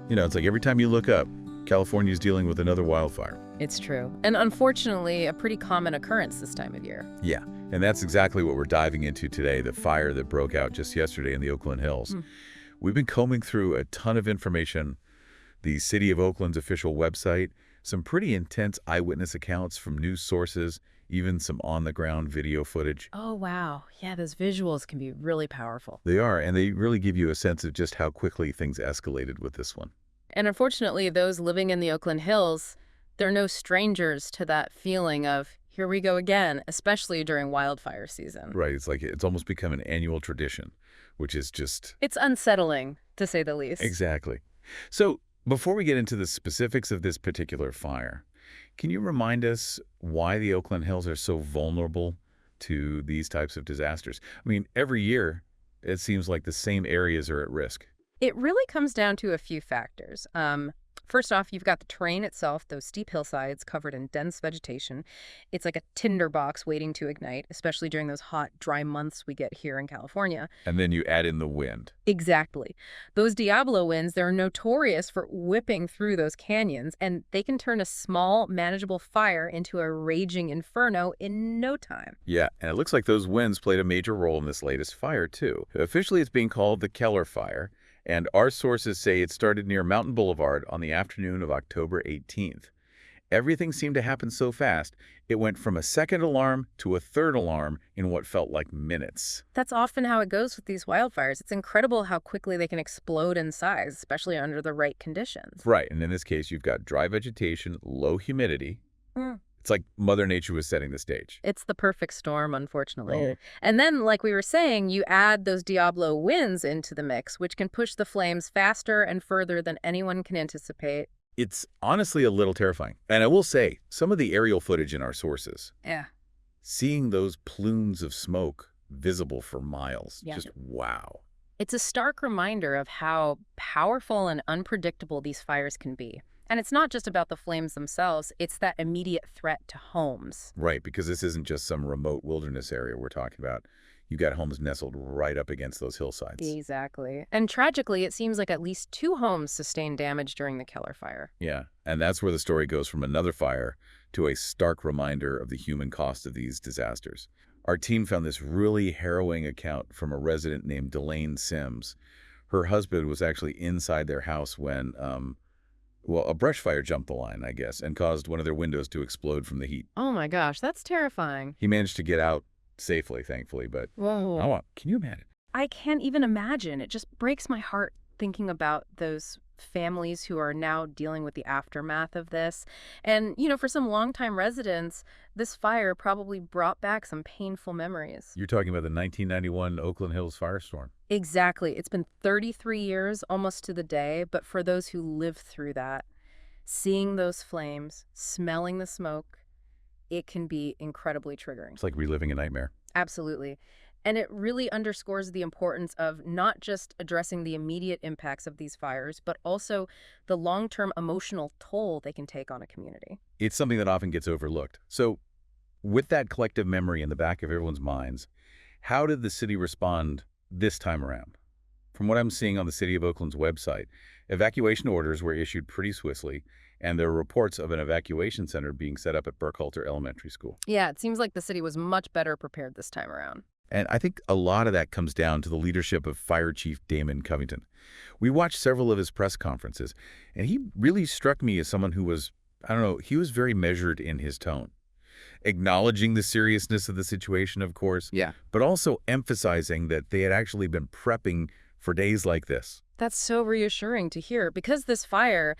It's like every time you look up, California's dealing with another wildfire. It's true. And unfortunately, a pretty common occurrence this time of year. Yeah, and that's exactly what we're diving into today, the fire that broke out just yesterday in the Oakland Hills. We've been combing through a ton of information, the City of Oakland's official website, some pretty intense eyewitness accounts from news sources, even some on-the-ground video footage. Oh, wow. Yeah, those visuals can be really powerful. They are, and they really give you a sense of just how quickly things escalated with this one. And unfortunately, those living in the Oakland Hills, they're no strangers to that feeling of, here we go again, especially during wildfire season. Right, it's almost become an annual tradition, which is just... It's unsettling, to say the least. Exactly. So, before we get into the specifics of this particular fire, can you remind us why the Oakland Hills are so vulnerable to these types of disasters? I mean, every year, it seems like the same areas are at risk. It really comes down to a few factors. First off, you've got the terrain itself, those steep hillsides covered in dense vegetation. It's like a tinderbox waiting to ignite, especially during those hot, dry months we get here in California. And then you add in the wind. Exactly. Those Diablo winds, they're notorious for whipping through those canyons, and they can turn a small, manageable fire into a raging inferno in no time. Yeah, and it looks like those winds played a major role in this latest fire, too. Officially, it's being called the Keller fire. And our sources say it started near Mountain Boulevard on the afternoon of October 18th. Everything seemed to happen so fast, it went from a second alarm to a third alarm in what felt like minutes. That's often how it goes with these wildfires. It's incredible how quickly they can explode in size, especially under the right conditions. Right, and in this case, you've got dry vegetation, low humidity. It's like Mother Nature was setting the stage. It's the perfect storm, unfortunately. And then, like we were saying, you add those Diablo winds into the mix, which can push the flames faster and further than anyone can anticipate. It's honestly a little terrifying. And I will say, some of the aerial footage in our sources, seeing those plumes of smoke visible for miles, just wow. It's a stark reminder of how powerful and unpredictable these fires can be. And it's not just about the flames themselves, it's that immediate threat to homes. Right, because this isn't just some remote wilderness area we're talking about. You've got homes nestled right up against those hillsides. Exactly. And tragically, it seems like at least 2 homes sustained damage during the Keller fire. Yeah, and that's where the story goes from another fire to a stark reminder of the human cost of these disasters. Our team found this really harrowing account from a resident named Delane Sims. Her husband was actually inside their house when... well, a brush fire jumped the line, I guess, and caused one of their windows to explode from the heat. Oh my gosh, that's terrifying. He managed to get out safely, thankfully, but whoa. Can you imagine? I can't even imagine. It just breaks my heart thinking about those families who are now dealing with the aftermath of this. And, for some longtime residents, this fire probably brought back some painful memories. You're talking about the 1991 Oakland Hills firestorm. Exactly. It's been 33 years, almost to the day, but for those who lived through that, seeing those flames, smelling the smoke, it can be incredibly triggering. It's like reliving a nightmare. Absolutely. And it really underscores the importance of not just addressing the immediate impacts of these fires, but also the long-term emotional toll they can take on a community. It's something that often gets overlooked. So with that collective memory in the back of everyone's minds, how did the city respond this time around? From what I'm seeing on the City of Oakland's website, evacuation orders were issued pretty swiftly, and there are reports of an evacuation center being set up at Burkhalter Elementary School. Yeah, it seems like the city was much better prepared this time around. And I think a lot of that comes down to the leadership of Fire Chief Damon Covington. We watched several of his press conferences, and he really struck me as someone who was, he was very measured in his tone. Acknowledging the seriousness of the situation, of course, but also emphasizing that they had actually been prepping for days like this. That's so reassuring to hear, because this fire,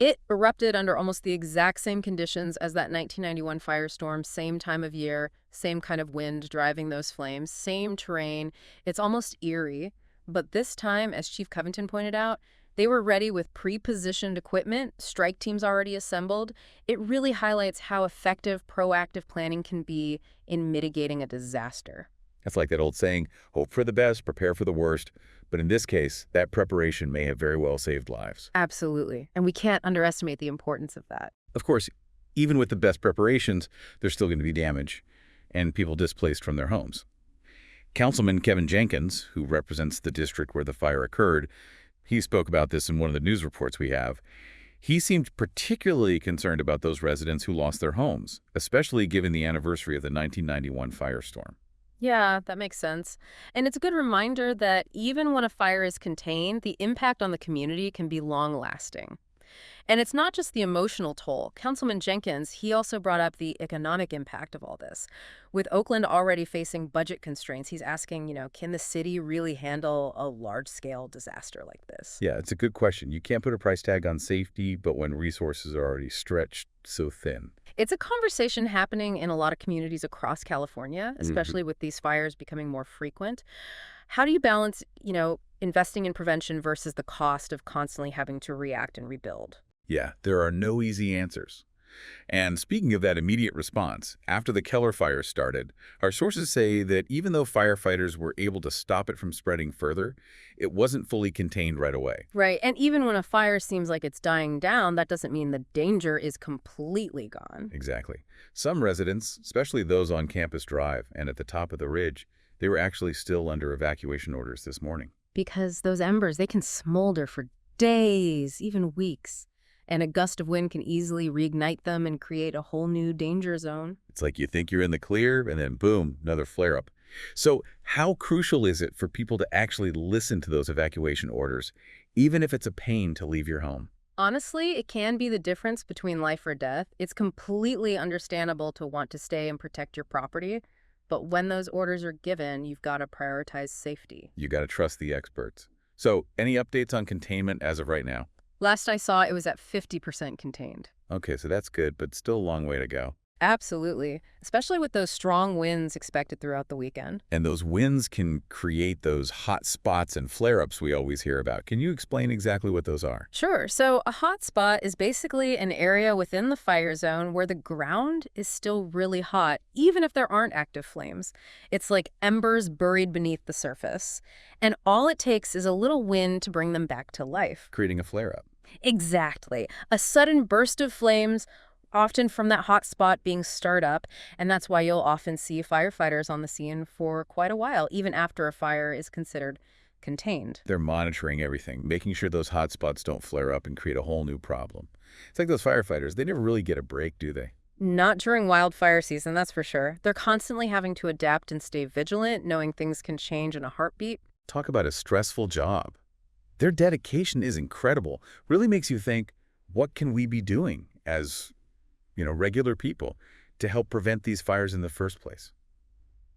it erupted under almost the exact same conditions as that 1991 firestorm, same time of year, same kind of wind driving those flames, same terrain. It's almost eerie. But this time, as Chief Covington pointed out, they were ready with pre-positioned equipment, strike teams already assembled. It really highlights how effective proactive planning can be in mitigating a disaster. That's like that old saying, hope for the best, prepare for the worst. But in this case, that preparation may have very well saved lives. Absolutely. And we can't underestimate the importance of that. Of course, even with the best preparations, there's still going to be damage and people displaced from their homes. Councilman Kevin Jenkins, who represents the district where the fire occurred, He spoke about this in one of the news reports we have. He seemed particularly concerned about those residents who lost their homes, especially given the anniversary of the 1991 firestorm. Yeah, that makes sense. And it's a good reminder that even when a fire is contained, the impact on the community can be long-lasting. And it's not just the emotional toll. Councilman Jenkins, he also brought up the economic impact of all this. With Oakland already facing budget constraints, he's asking, can the city really handle a large-scale disaster like this? Yeah, it's a good question. You can't put a price tag on safety, but when resources are already stretched so thin. It's a conversation happening in a lot of communities across California, especially with these fires becoming more frequent. How do you balance, investing in prevention versus the cost of constantly having to react and rebuild? Yeah, there are no easy answers. And speaking of that immediate response, after the Keller fire started, our sources say that even though firefighters were able to stop it from spreading further, it wasn't fully contained right away. Right. And even when a fire seems like it's dying down, that doesn't mean the danger is completely gone. Exactly. Some residents, especially those on Campus Drive and at the top of the ridge, they were actually still under evacuation orders this morning. Because those embers, they can smolder for days, even weeks. And a gust of wind can easily reignite them and create a whole new danger zone. It's like you think you're in the clear, and then boom, another flare-up. So how crucial is it for people to actually listen to those evacuation orders, even if it's a pain to leave your home? Honestly, it can be the difference between life or death. It's completely understandable to want to stay and protect your property. But when those orders are given, you've got to prioritize safety. You got to trust the experts. So any updates on containment as of right now? Last I saw, it was at 50% contained. Okay, so that's good, but still a long way to go. Absolutely, especially with those strong winds expected throughout the weekend. And those winds can create those hot spots and flare-ups we always hear about. Can you explain exactly what those are? Sure. So a hot spot is basically an area within the fire zone where the ground is still really hot, even if there aren't active flames. It's like embers buried beneath the surface. And all it takes is a little wind to bring them back to life. Creating a flare-up. Exactly. A sudden burst of flames, often from that hot spot being stirred up, and that's why you'll often see firefighters on the scene for quite a while, even after a fire is considered contained. They're monitoring everything, making sure those hot spots don't flare up and create a whole new problem. It's like those firefighters, they never really get a break, do they? Not during wildfire season, that's for sure. They're constantly having to adapt and stay vigilant, knowing things can change in a heartbeat. Talk about a stressful job. Their dedication is incredible. Really makes you think, what can we be doing as regular people to help prevent these fires in the first place?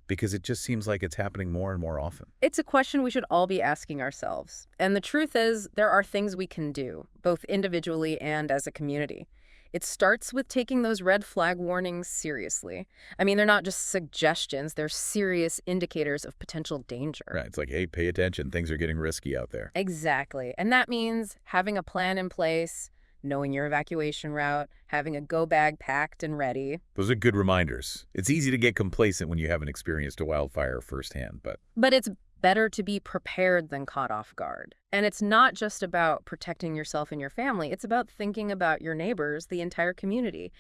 Because it just seems like it's happening more and more often. It's a question we should all be asking ourselves. And the truth is, there are things we can do, both individually and as a community. It starts with taking those red flag warnings seriously. I mean, they're not just suggestions, they're serious indicators of potential danger. Right. It's like, hey, pay attention. Things are getting risky out there. Exactly. And that means having a plan in place, knowing your evacuation route, having a go bag packed and ready. Those are good reminders. It's easy to get complacent when you haven't experienced a wildfire firsthand, But it's better to be prepared than caught off guard. And it's not just about protecting yourself and your family. It's about thinking about your neighbors, the entire community.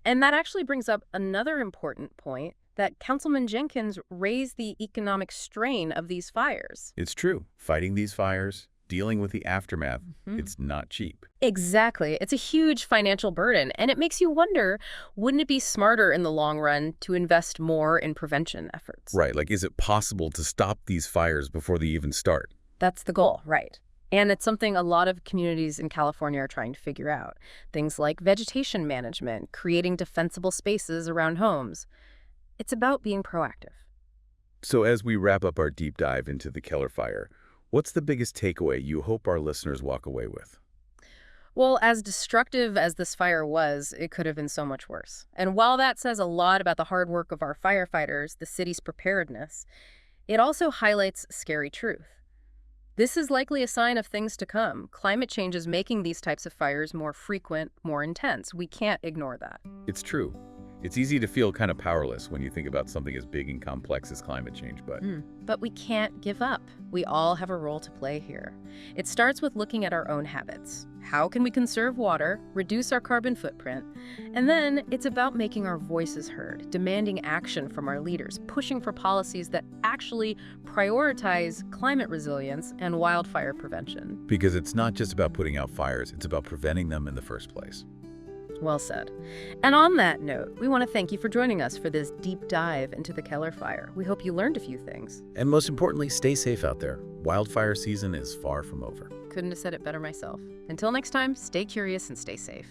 And that actually brings up another important point, that Councilman Jenkins raised the economic strain of these fires. It's true. Fighting these fires, dealing with the aftermath, it's not cheap. Exactly. It's a huge financial burden, and it makes you wonder, wouldn't it be smarter in the long run to invest more in prevention efforts? Right. Like, is it possible to stop these fires before they even start? That's the goal, right. And it's something a lot of communities in California are trying to figure out. Things like vegetation management, creating defensible spaces around homes. It's about being proactive. So as we wrap up our deep dive into the Keller fire, what's the biggest takeaway you hope our listeners walk away with? Well, as destructive as this fire was, it could have been so much worse. And while that says a lot about the hard work of our firefighters, the city's preparedness, it also highlights a scary truth. This is likely a sign of things to come. Climate change is making these types of fires more frequent, more intense. We can't ignore that. It's true. It's easy to feel kind of powerless when you think about something as big and complex as climate change, but But we can't give up. We all have a role to play here. It starts with looking at our own habits. How can we conserve water, reduce our carbon footprint? And then it's about making our voices heard, demanding action from our leaders, pushing for policies that actually prioritize climate resilience and wildfire prevention. because it's not just about putting out fires, it's about preventing them in the first place. Well said. And on that note, we want to thank you for joining us for this deep dive into the Keller fire. We hope you learned a few things. And most importantly, stay safe out there. Wildfire season is far from over. Couldn't have said it better myself. Until next time, stay curious and stay safe.